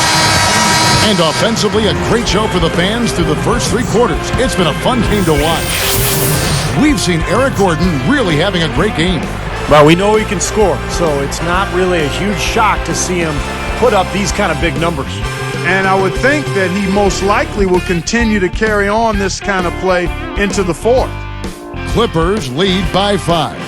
And offensively, a great show for the fans through the first 3 quarters. It's been a fun game to watch. We've seen Eric Gordon really having a great game. Well, we know he can score, so it's not really a huge shock to see him put up these kind of big numbers. And I would think that he most likely will continue to carry on this kind of play into the fourth. Clippers lead by 5.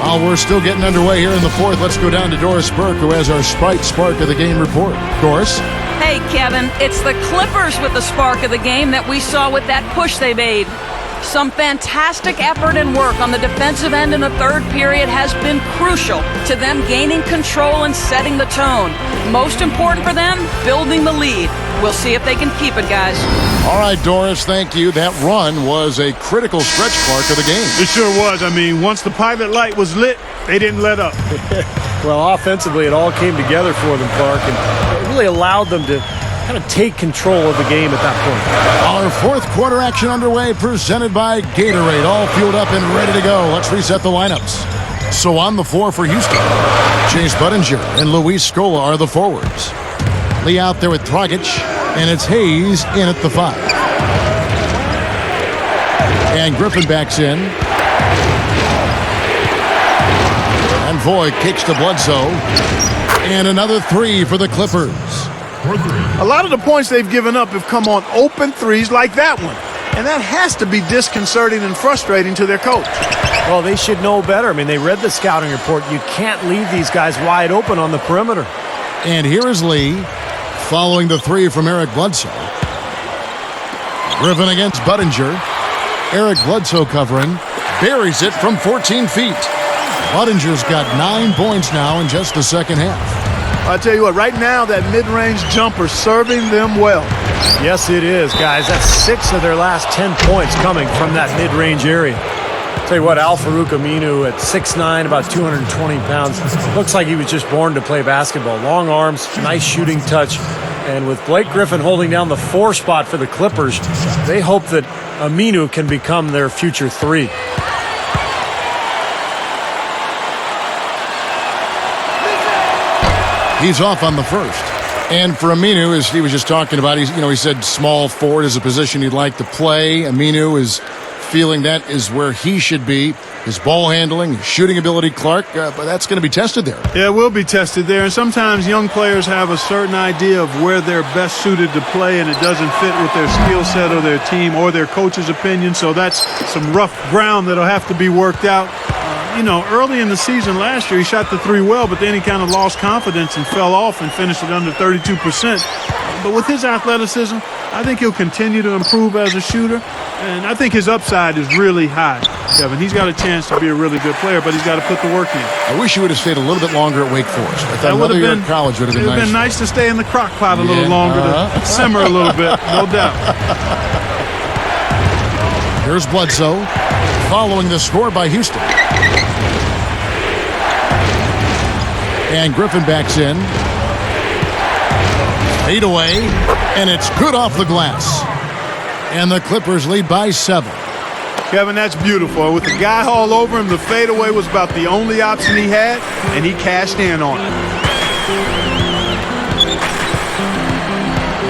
While we're still getting underway here in the fourth, let's go down to Doris Burke, who has our Sprite Spark of the Game report. Doris? Hey, Kevin, it's the Clippers with the spark of the game that we saw with that push they made. Some fantastic effort and work on the defensive end in the third period has been crucial to them gaining control and setting the tone. Most important for them, building the lead. We'll see if they can keep it, guys. All right, Doris, thank you. That run was a critical stretch, Clark, of the game. It sure was. I mean, once the pilot light was lit, they didn't let up. Well, offensively, it all came together for them, Clark, and it really allowed them to kind of take control of the game at that point. Our fourth quarter action underway, presented by Gatorade. All fueled up and ready to go. Let's reset the lineups. So on the floor for Houston, Chase Budinger and Luis Scola are the forwards. Lee out there with Dragic, and it's Hayes in at the 5. And Griffin backs in. And Voigt kicks to Bledsoe. And another 3 for the Clippers. A lot of the points they've given up have come on open threes like that one. And that has to be disconcerting and frustrating to their coach. Well, they should know better. I mean, they read the scouting report. You can't leave these guys wide open on the perimeter. And here is Lee following the three from Eric Bledsoe. Griffin against Budinger. Eric Bledsoe covering. Buries it from 14 feet. Budinger's got 9 points now in just the second half. I'll tell you what, right now that mid-range jumper serving them well. Yes, it is, guys. That's 6 of their last 10 points coming from that mid-range area. Tell you what, Al-Farouq Aminu at 6'9", about 220 pounds. Looks like he was just born to play basketball. Long arms, nice shooting touch. And with Blake Griffin holding down the 4 spot for the Clippers, they hope that Aminu can become their future 3. He's off on the first. And for Aminu, as he was just talking about, he said small forward is a position he'd like to play. Aminu is feeling that is where he should be. His ball handling, his shooting ability, Clark, but that's going to be tested there. Yeah, it will be tested there. And sometimes young players have a certain idea of where they're best suited to play, and it doesn't fit with their skill set or their team or their coach's opinion. So that's some rough ground that'll have to be worked out. Early in the season last year, he shot the 3 well, but then he kind of lost confidence and fell off and finished at under 32%. But with his athleticism, I think he'll continue to improve as a shooter, and I think his upside is really high, Kevin. He's got a chance to be a really good player, but he's got to put the work in. I wish he would have stayed a little bit longer at Wake Forest. I thought another year at college would have been nice. It would have been nice to stay in the crock pot a little longer, to simmer a little bit, no doubt. Here's Bledsoe following the score by Houston. And Griffin backs in. Fade away, and it's good off the glass. And the Clippers lead by 7. Kevin, that's beautiful. With the guy all over him, the fadeaway was about the only option he had, and he cashed in on it.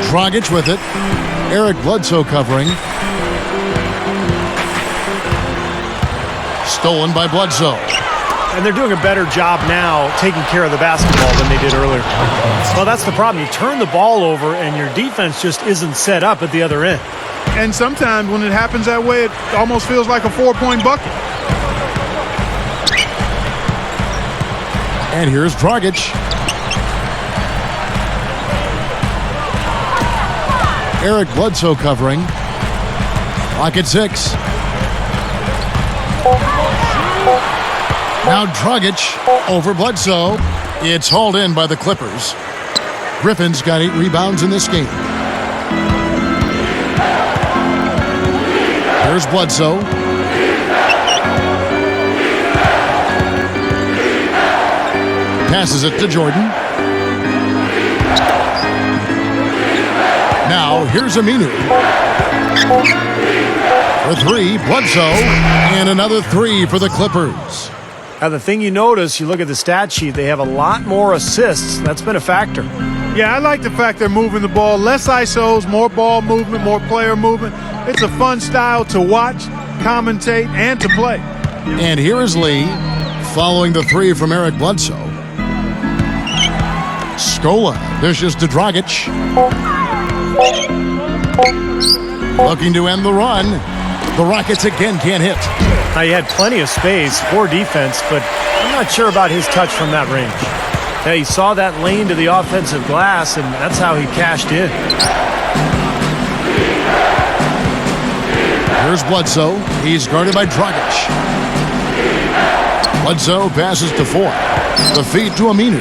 Dragic with it. Eric Bledsoe covering. Stolen by Bledsoe. And they're doing a better job now taking care of the basketball than they did earlier. Well, that's the problem. You turn the ball over and your defense just isn't set up at the other end. And sometimes when it happens that way, it almost feels like a 4-point bucket. And here's Dragic. Eric Bledsoe covering. Clock at 6. Now Dragic over Bledsoe. It's hauled in by the Clippers. Griffin's got 8 rebounds in this game. Here's Bledsoe. Passes it to Jordan. Now here's Aminu. For 3, Bledsoe, and another 3 for the Clippers. Now, the thing you notice, you look at the stat sheet, they have a lot more assists. That's been a factor. Yeah, I like the fact they're moving the ball. Less ISOs, more ball movement, more player movement. It's a fun style to watch, commentate, and to play. And here is Lee following the 3 from Eric Bledsoe. Scola dishes to Dragic. Looking to end the run. The Rockets again can't hit. Now, he had plenty of space, poor defense, but I'm not sure about his touch from that range. Yeah, he saw that lane to the offensive glass, and that's how he cashed in. Here's Bledsoe. He's guarded by Dragic. Bledsoe passes to 4. The feed to Aminu.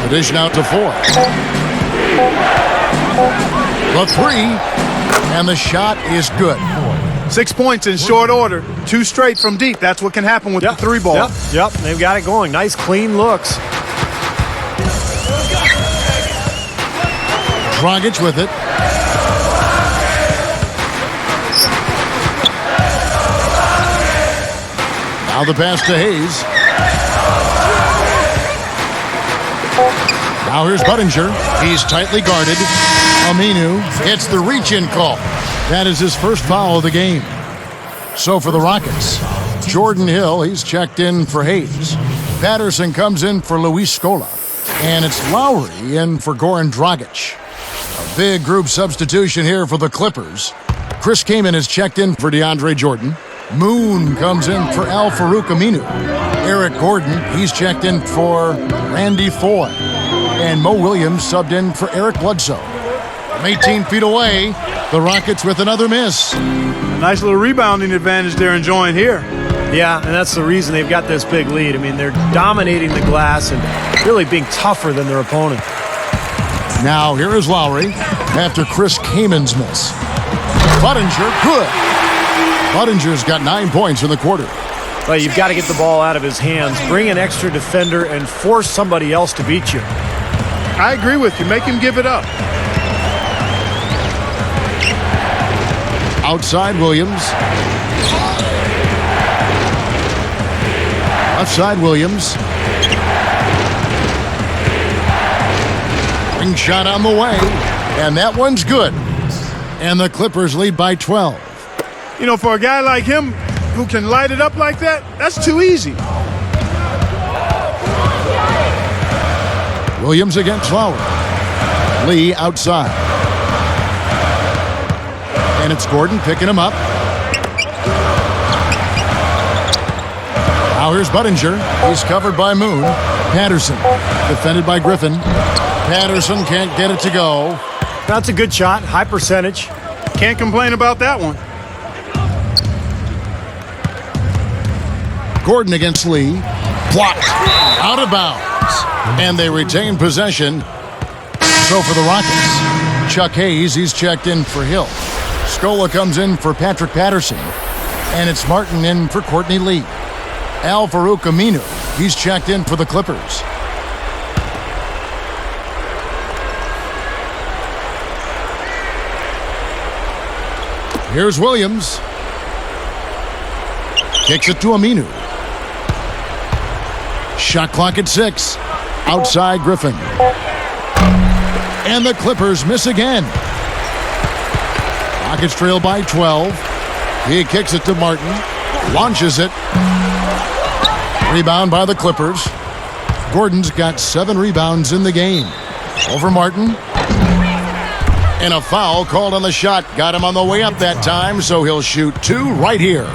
The dish now to 4. The 3. And the shot is good. 6 points in short order. 2 straight from deep. That's what can happen with the 3 ball. Yep, they've got it going. Nice, clean looks. Dragic with it. Now the pass to Hayes. Now here's Budinger. He's tightly guarded. Aminu gets the reach-in call. That is his first foul of the game. So for the Rockets, Jordan Hill, he's checked in for Hayes. Patterson comes in for Luis Scola. And it's Lowry in for Goran Dragic. A big group substitution here for the Clippers. Chris Kaman is checked in for DeAndre Jordan. Moon comes in for Al-Farouq Aminu. Eric Gordon, he's checked in for Randy Foy. And Mo Williams subbed in for Eric Bledsoe. From 18 feet away, the Rockets with another miss. A nice little rebounding advantage they're enjoying here. Yeah, and that's the reason they've got this big lead. I mean, they're dominating the glass and really being tougher than their opponent. Now, here is Lowry after Chris Kaman's miss. Budinger, good. Budinger's got 9 points in the quarter. Well, you've got to get the ball out of his hands, bring an extra defender, and force somebody else to beat you. I agree with you. Make him give it up. Outside Williams. Left side Williams. Ring shot on the way. And that one's good. And the Clippers lead by 12. You know, for a guy like him who can light it up like that, that's too easy. Williams against Lowry. Lee outside. And it's Gordon picking him up. Now here's Budinger. He's covered by Moon. Patterson defended by Griffin. Patterson can't get it to go. That's a good shot. High percentage. Can't complain about that one. Gordon against Lee. Blocked. Out of bounds. And they retain possession. So for the Rockets, Chuck Hayes, he's checked in for Hill. Scola comes in for Patrick Patterson. And it's Martin in for Courtney Lee. Al-Farouq Aminu, he's checked in for the Clippers. Here's Williams. Kicks it to Aminu. Shot clock at 6. Outside Griffin. And the Clippers miss again. Rockets trail by 12. He kicks it to Martin. Launches it. Rebound by the Clippers. Gordon's got 7 rebounds in the game. Over Martin. And a foul called on the shot. Got him on the way up that time, so he'll shoot 2 right here.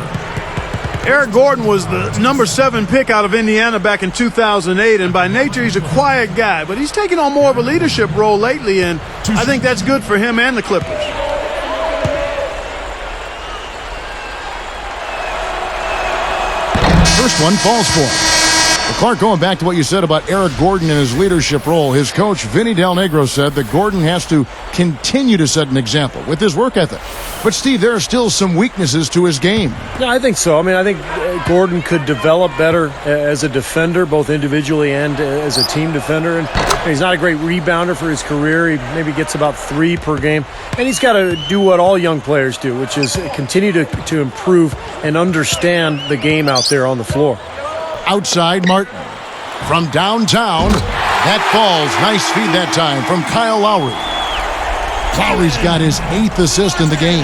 Eric Gordon was the number 7 pick out of Indiana back in 2008, and by nature he's a quiet guy, but he's taken on more of a leadership role lately, and I think that's good for him and the Clippers. First one falls for him. Well, Clark, going back to what you said about Eric Gordon and his leadership role, his coach, Vinny Del Negro, said that Gordon has to continue to set an example with his work ethic. But, Steve, there are still some weaknesses to his game. Yeah, I think so. I mean, I think Gordon could develop better as a defender, both individually and as a team defender. And he's not a great rebounder for his career. He maybe gets about 3 per game. And he's got to do what all young players do, which is continue to improve and understand the game out there on the floor. Outside Martin. From downtown, that falls. Nice feed that time from Kyle Lowry. Lowry's got his 8th assist in the game.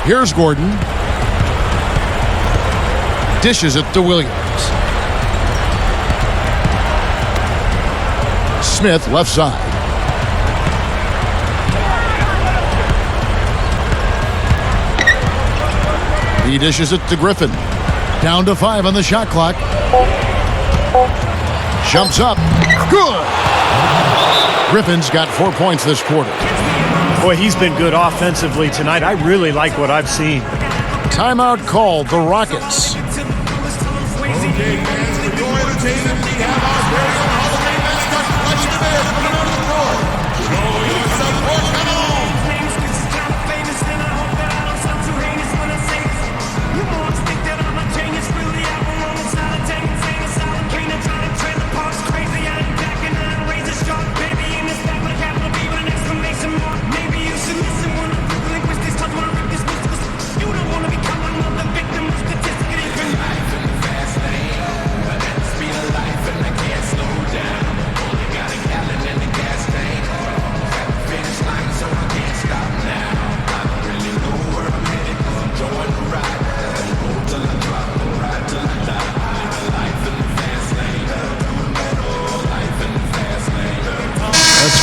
Here's Gordon. Dishes it to Williams. Smith left side. He dishes it to Griffin. Down to 5 on the shot clock. Jumps up. Good. Griffin's got 4 points this quarter. Boy, he's been good offensively tonight. I really like what I've seen. Timeout called the Rockets.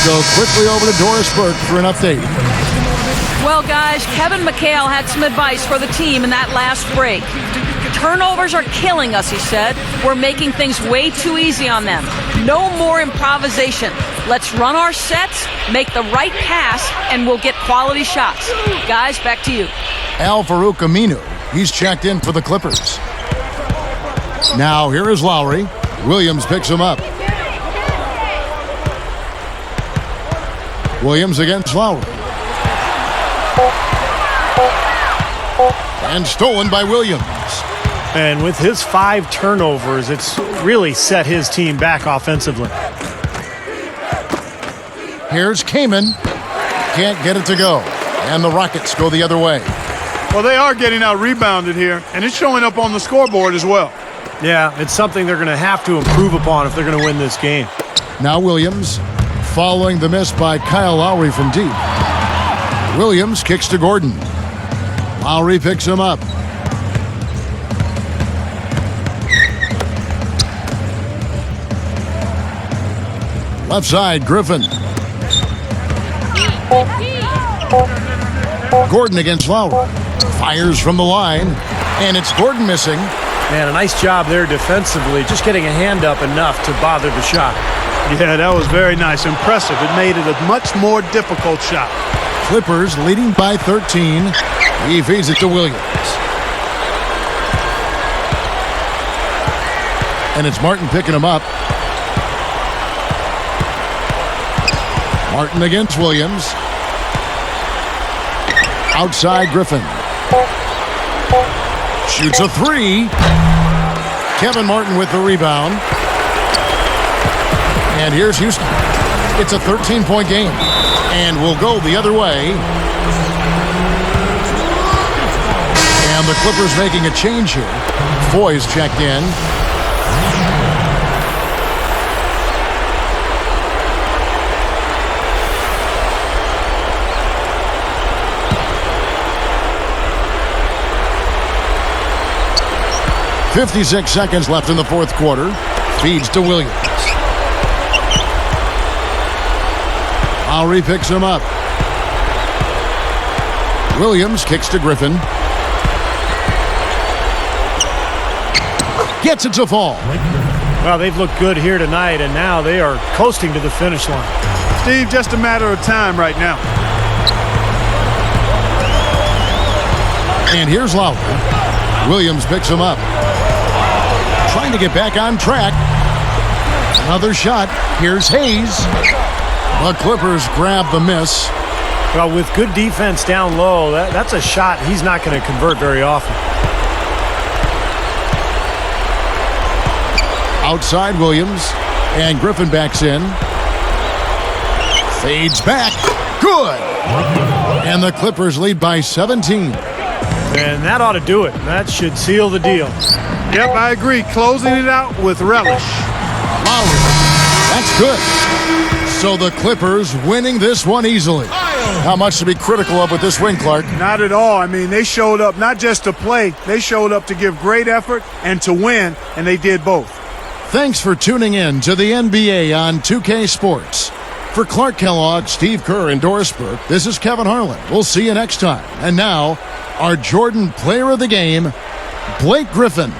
Go quickly over to Doris Burke for an update. Well, guys, Kevin McHale had some advice for the team in that last break. Turnovers are killing us, he said. We're making things way too easy on them. No more improvisation. Let's run our sets, make the right pass, and we'll get quality shots. Guys, back to you. Al-Farouq Aminu, he's checked in for the Clippers. Now here is Lowry. Williams picks him up. Williams against Lowry. And stolen by Williams. And with his 5 turnovers, it's really set his team back offensively. Here's Kaman. Can't get it to go. And the Rockets go the other way. Well, they are getting out rebounded here, and it's showing up on the scoreboard as well. Yeah, it's something they're going to have to improve upon if they're going to win this game. Now Williams, following the miss by Kyle Lowry from deep. Williams kicks to Gordon. Lowry picks him up. Left side, Griffin. Gordon against Lowry. Fires from the line, and it's Gordon missing. Man, a nice job there defensively, just getting a hand up enough to bother the shot. Yeah, that was very nice. Impressive. It made it a much more difficult shot. Clippers leading by 13. He feeds it to Williams. And it's Martin picking him up. Martin against Williams. Outside Griffin. Shoots a 3. Kevin Martin with the rebound. And here's Houston. It's a 13-point game. And we'll go the other way. And the Clippers making a change here. Foy's checked in. .56 seconds left in the fourth quarter. Feeds to Williams. Lowry picks him up. Williams kicks to Griffin. Gets it to fall. Well, they've looked good here tonight, and now they are coasting to the finish line. Steve, just a matter of time right now. And here's Lowry. Williams picks him up. Trying to get back on track. Another shot. Here's Hayes. The Clippers grab the miss. Well, with good defense down low, that's a shot he's not going to convert very often. Outside Williams. And Griffin backs in. Fades back. Good. And the Clippers lead by 17. And that ought to do it. That should seal the deal. Yep, I agree. Closing it out with relish. Lowry. That's good. So the Clippers winning this one easily. How much to be critical of with this win, Clark? Not at all. I mean, they showed up not just to play. They showed up to give great effort and to win, and they did both. Thanks for tuning in to the NBA on 2K Sports. For Clark Kellogg, Steve Kerr, and Doris Burke, this is Kevin Harlan. We'll see you next time. And now, our Jordan Player of the Game, Blake Griffin.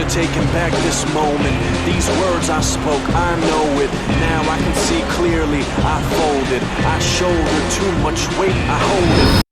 Taking back this moment, these words I spoke, I know it. Now I can see clearly. I folded, I shouldered too much weight, I hold it.